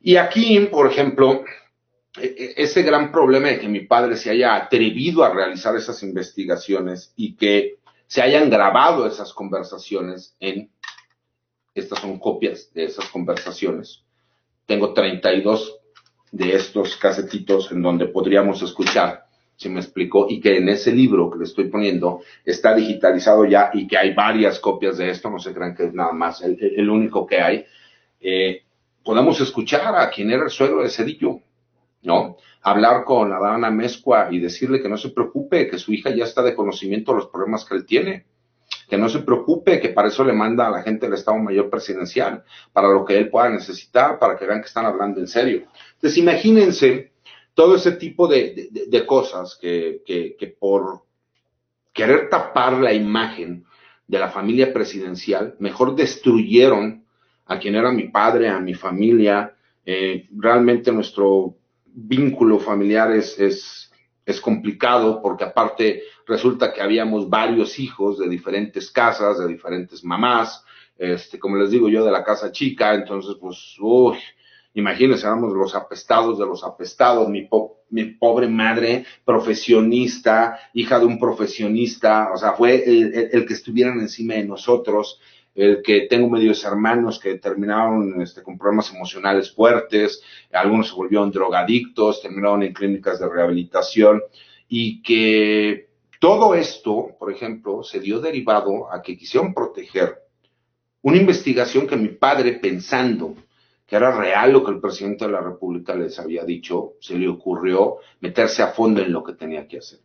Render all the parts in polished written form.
Y aquí, por ejemplo, ese gran problema de que mi padre se haya atrevido a realizar esas investigaciones y que se hayan grabado esas conversaciones estas son copias de esas conversaciones. Tengo 32 de estos casetitos en donde podríamos escuchar, si me explicó, y que en ese libro que le estoy poniendo está digitalizado ya y que hay varias copias de esto, no se crean que es nada más el único que hay. Podemos escuchar a quien era el suegro de Cedillo, ¿no? Hablar con Adán Mezcua y decirle que no se preocupe, que su hija ya está de conocimiento de los problemas que él tiene, que no se preocupe, que para eso le manda a la gente del Estado Mayor Presidencial, para lo que él pueda necesitar, para que vean que están hablando en serio. Entonces, imagínense todo ese tipo de cosas que por querer tapar la imagen de la familia presidencial, mejor destruyeron a quien era mi padre, a mi familia. Realmente nuestro vínculo familiar es complicado porque aparte resulta que habíamos varios hijos de diferentes casas, de diferentes mamás, como les digo yo, de la casa chica, entonces pues, imagínense, éramos los apestados de los apestados, mi pobre madre, profesionista, hija de un profesionista, o sea, fue el que estuvieran encima de nosotros, el que tengo medios hermanos que terminaron con problemas emocionales fuertes, algunos se volvieron drogadictos, terminaron en clínicas de rehabilitación, y que todo esto, por ejemplo, se dio derivado a que quisieron proteger una investigación que mi padre, pensando que era real lo que el presidente de la República les había dicho, se le ocurrió meterse a fondo en lo que tenía que hacer.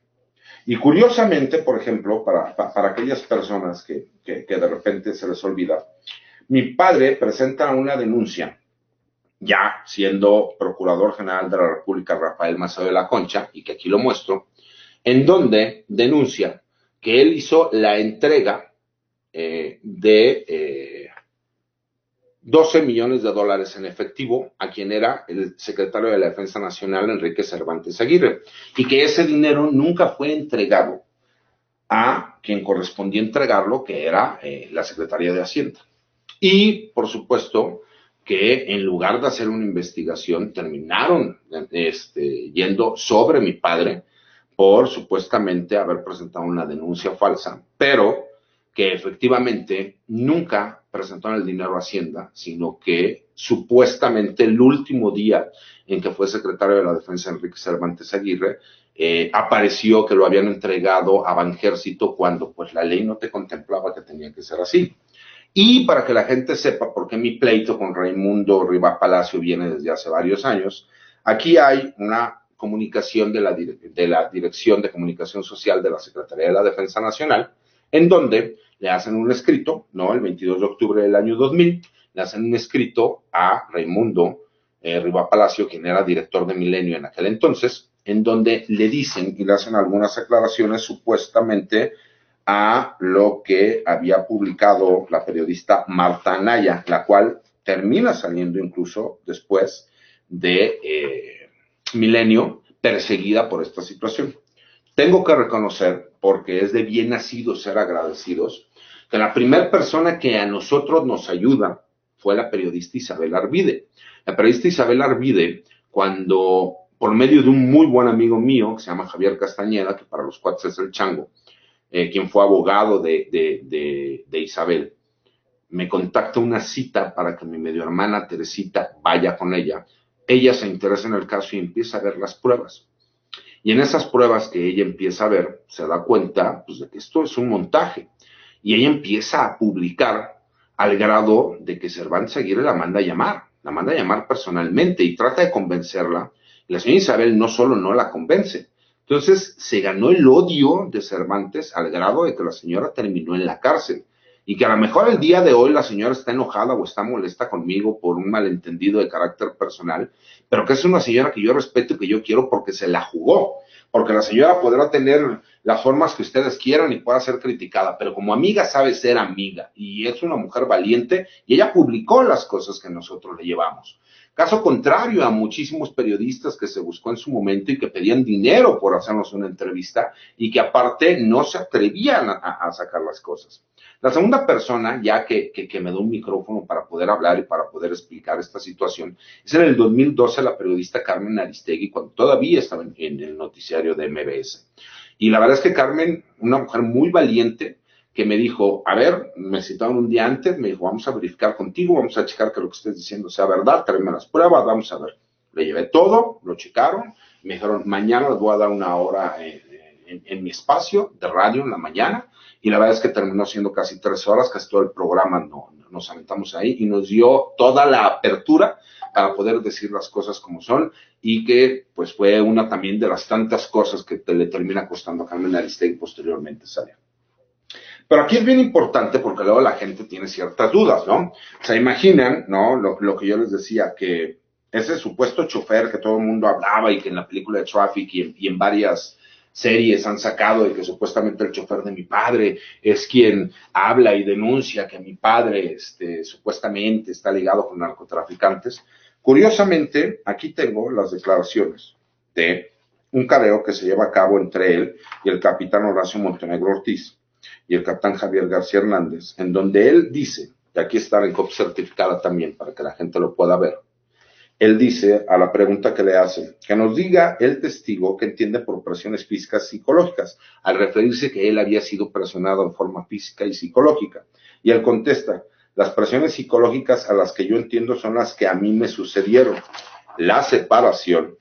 Y curiosamente, por ejemplo, para aquellas personas que de repente se les olvida, mi padre presenta una denuncia, ya siendo Procurador General de la República Rafael Macedo de la Concha, y que aquí lo muestro, en donde denuncia que él hizo la entrega de 12 millones de dólares en efectivo a quien era el secretario de la Defensa Nacional, Enrique Cervantes Aguirre, y que ese dinero nunca fue entregado a quien correspondía entregarlo, que era la Secretaría de Hacienda. Y, por supuesto, que en lugar de hacer una investigación, terminaron yendo sobre mi padre por supuestamente haber presentado una denuncia falsa, pero que efectivamente nunca presentaron el dinero a Hacienda, sino que supuestamente el último día en que fue secretario de la Defensa Enrique Cervantes Aguirre, apareció que lo habían entregado a Banjército cuando pues la ley no te contemplaba que tenía que ser así. Y para que la gente sepa por qué mi pleito con Raimundo Rivas Palacio viene desde hace varios años, aquí hay una comunicación de la Dirección de Comunicación Social de la Secretaría de la Defensa Nacional, en donde le hacen un escrito, ¿no? El 22 de octubre del año 2000, le hacen un escrito a Raimundo Rivas Palacio, quien era director de Milenio en aquel entonces, en donde le dicen y le hacen algunas aclaraciones supuestamente a lo que había publicado la periodista Marta Anaya, la cual termina saliendo incluso después de Milenio, perseguida por esta situación. Tengo que reconocer, porque es de bien nacidos ser agradecidos, que la primera persona que a nosotros nos ayuda fue la periodista Isabel Arvide. La periodista Isabel Arvide, cuando por medio de un muy buen amigo mío, que se llama Javier Castañeda, que para los cuates es el Chango, quien fue abogado de Isabel, me contacta una cita para que mi medio hermana Teresita vaya con ella. Ella se interesa en el caso y empieza a ver las pruebas. Y en esas pruebas que ella empieza a ver, se da cuenta pues, de que esto es un montaje. Y ella empieza a publicar al grado de que Cervantes Aguirre la manda a llamar personalmente y trata de convencerla. Y la señora Isabel no solo no la convence, entonces se ganó el odio de Cervantes al grado de que la señora terminó en la cárcel. Y que a lo mejor el día de hoy la señora está enojada o está molesta conmigo por un malentendido de carácter personal, pero que es una señora que yo respeto y que yo quiero porque se la jugó. Porque la señora podrá tener las formas que ustedes quieran y pueda ser criticada, pero como amiga sabe ser amiga y es una mujer valiente y ella publicó las cosas que nosotros le llevamos. Caso contrario a muchísimos periodistas que se buscó en su momento y que pedían dinero por hacernos una entrevista y que aparte no se atrevían a sacar las cosas. La segunda persona, ya que me da un micrófono para poder hablar y para poder explicar esta situación, es en el 2012 la periodista Carmen Aristegui, cuando todavía estaba en el noticiario de MBS. Y la verdad es que Carmen, una mujer muy valiente, que me dijo, a ver, me citaron un día antes, me dijo, vamos a verificar contigo, vamos a checar que lo que estés diciendo sea verdad, tráeme las pruebas, vamos a ver. Le llevé todo, lo checaron, me dijeron, mañana les voy a dar una hora en mi espacio de radio en la mañana, y la verdad es que terminó siendo casi 3 horas, casi todo el programa nos aventamos ahí, y nos dio toda la apertura para poder decir las cosas como son, y que pues fue una también de las tantas cosas que le termina costando a Carmen Aristegui posteriormente salir. Pero aquí es bien importante porque luego la gente tiene ciertas dudas, ¿no? O sea, imaginan, ¿no? Lo que yo les decía, que ese supuesto chofer que todo el mundo hablaba y que en la película de Traffic y en varias series han sacado de que supuestamente el chofer de mi padre es quien habla y denuncia que mi padre supuestamente está ligado con narcotraficantes. Curiosamente, aquí tengo las declaraciones de un careo que se lleva a cabo entre él y el capitán Horacio Montenegro Ortiz y el capitán Javier García Hernández, en donde él dice, y aquí está en copia certificada también para que la gente lo pueda ver, él dice a la pregunta que le hacen, que nos diga el testigo que entiende por presiones físicas y psicológicas, al referirse que él había sido presionado en forma física y psicológica. Y él contesta, las presiones psicológicas a las que yo entiendo son las que a mí me sucedieron. La separación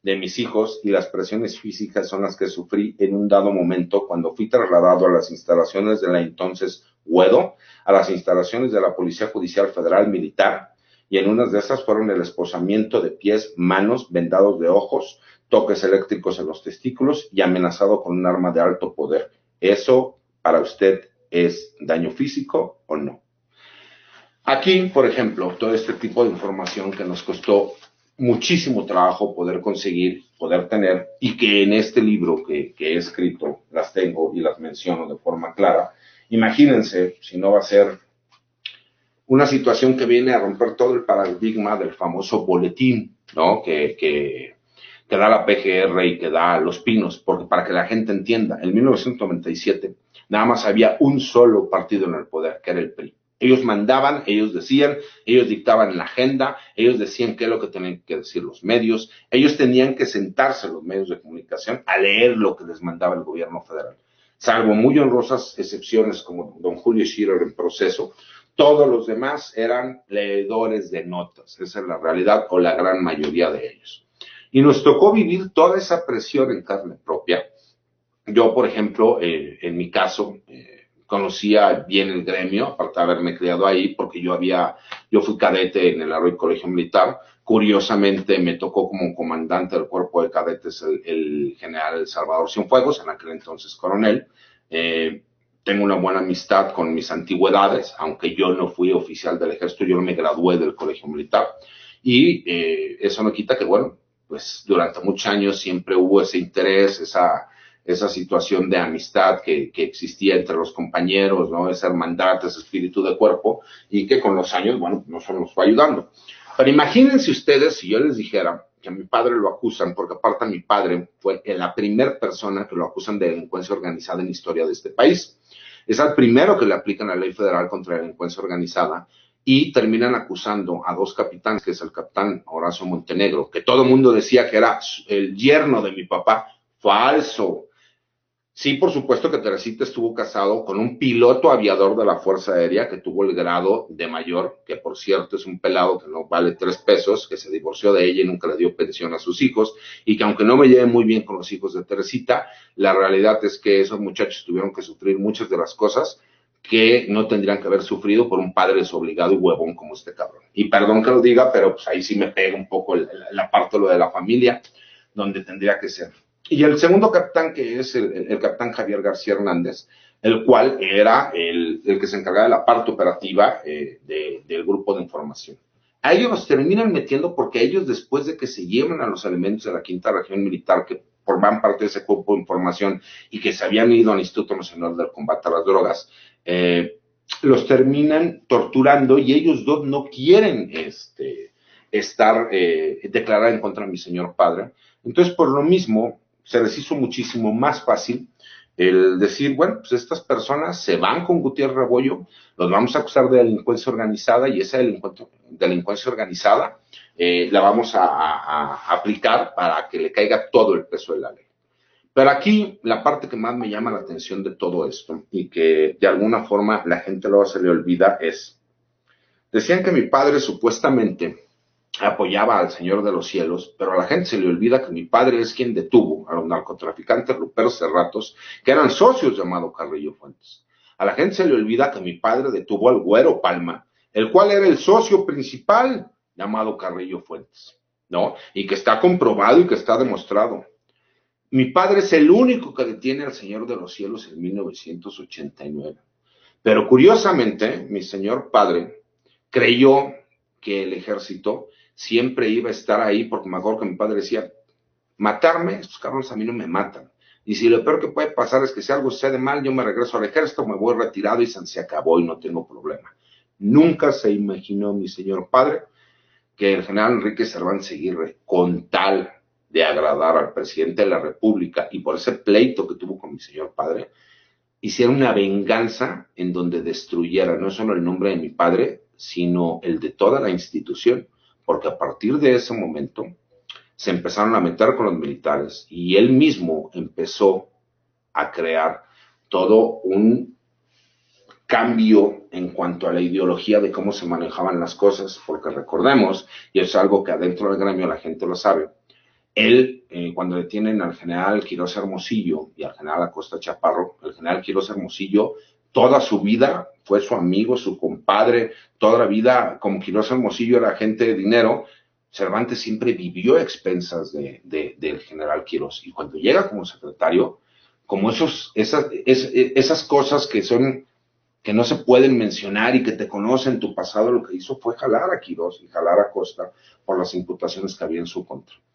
de mis hijos y las presiones físicas son las que sufrí en un dado momento cuando fui trasladado a las instalaciones de la entonces UEDO, a las instalaciones de la Policía Judicial Federal Militar, y en unas de esas fueron el esposamiento de pies, manos, vendados de ojos, toques eléctricos en los testículos y amenazado con un arma de alto poder. ¿Eso para usted es daño físico o no? Aquí, por ejemplo, todo este tipo de información que nos costó muchísimo trabajo poder conseguir, poder tener, y que en este libro que he escrito las tengo y las menciono de forma clara. Imagínense si no va a ser una situación que viene a romper todo el paradigma del famoso boletín, ¿no? Que da la PGR y que da Los Pinos, porque para que la gente entienda, en 1997 nada más había un solo partido en el poder, que era el PRI. Ellos mandaban, ellos decían, ellos dictaban la agenda, ellos decían qué es lo que tenían que decir los medios, ellos tenían que sentarse los medios de comunicación a leer lo que les mandaba el gobierno federal. Salvo muy honrosas excepciones como don Julio Scherer en Proceso, todos los demás eran leedores de notas, esa es la realidad, o la gran mayoría de ellos. Y nos tocó vivir toda esa presión en carne propia. Yo, por ejemplo, en mi caso, conocía bien el gremio, aparte de haberme criado ahí, porque yo fui cadete en el Arroyo Colegio Militar. Curiosamente, me tocó como comandante del cuerpo de cadetes el general Salvador Cienfuegos, en aquel entonces coronel. Tengo una buena amistad con mis antigüedades, aunque yo no fui oficial del ejército, yo no me gradué del Colegio Militar. Y eso no quita que, bueno, pues durante muchos años siempre hubo ese interés, esa situación de amistad que existía entre los compañeros, ¿no? Esa hermandad, ese espíritu de cuerpo, y que con los años, bueno, nos fue ayudando. Pero imagínense ustedes si yo les dijera que a mi padre lo acusan, porque aparte mi padre fue la primera persona que lo acusan de delincuencia organizada en la historia de este país. Es el primero que le aplican la ley federal contra la delincuencia organizada, y terminan acusando a 2 capitanes, que es el capitán Horacio Montenegro, que todo el mundo decía que era el yerno de mi papá. Falso. Sí, por supuesto que Teresita estuvo casado con un piloto aviador de la Fuerza Aérea que tuvo el grado de mayor, que por cierto es un pelado que no vale 3 pesos, que se divorció de ella y nunca le dio pensión a sus hijos, y que aunque no me lleve muy bien con los hijos de Teresita, la realidad es que esos muchachos tuvieron que sufrir muchas de las cosas que no tendrían que haber sufrido por un padre desobligado y huevón como este cabrón. Y perdón que lo diga, pero pues ahí sí me pega un poco la parte de lo de la familia, donde tendría que ser. Y el segundo capitán, que es el capitán Javier García Hernández, el cual era el que se encargaba de la parte operativa del grupo de información. A ellos los terminan metiendo porque ellos, después de que se llevan a los elementos de la Quinta Región Militar, que formaban parte de ese grupo de información y que se habían ido al Instituto Nacional del Combate a las Drogas, los terminan torturando, y ellos dos no quieren estar declarada en contra de mi señor padre. Entonces, por lo mismo, se les hizo muchísimo más fácil el decir, bueno, pues estas personas se van con Gutiérrez Rebollo, los vamos a acusar de delincuencia organizada y esa delincuencia organizada la vamos a aplicar para que le caiga todo el peso de la ley. Pero aquí la parte que más me llama la atención de todo esto y que de alguna forma la gente luego se le olvida es, decían que mi padre supuestamente apoyaba al Señor de los Cielos, pero a la gente se le olvida que mi padre es quien detuvo a los narcotraficantes Ruperos Cerratos, que eran socios llamado Carrillo Fuentes. A la gente se le olvida que mi padre detuvo al Güero Palma, el cual era el socio principal llamado Carrillo Fuentes, ¿no? Y que está comprobado y que está demostrado. Mi padre es el único que detiene al Señor de los Cielos en 1989. Pero curiosamente, mi señor padre creyó que el ejército siempre iba a estar ahí, porque me acuerdo que mi padre decía, matarme, estos cabrones a mí no me matan. Y si lo peor que puede pasar es que si algo sucede mal, yo me regreso al ejército, me voy retirado y se acabó y no tengo problema. Nunca se imaginó mi señor padre que el general Enrique Cervantes Aguirre, con tal de agradar al presidente de la República y por ese pleito que tuvo con mi señor padre, hiciera una venganza en donde destruyera no solo el nombre de mi padre, sino el de toda la institución, porque a partir de ese momento se empezaron a meter con los militares y él mismo empezó a crear todo un cambio en cuanto a la ideología de cómo se manejaban las cosas, porque recordemos, y es algo que adentro del gremio la gente lo sabe, él, cuando detienen al general Quirós Hermosillo y al general Acosta Chaparro, el general Quirós Hermosillo, toda su vida fue su amigo, su compadre, toda la vida, como Quirós Hermosillo era gente de dinero, Cervantes siempre vivió a expensas del general Quirós. Y cuando llega como secretario, como esas cosas que no se pueden mencionar y que te conocen tu pasado, lo que hizo fue jalar a Quirós y jalar a Acosta por las imputaciones que había en su contra.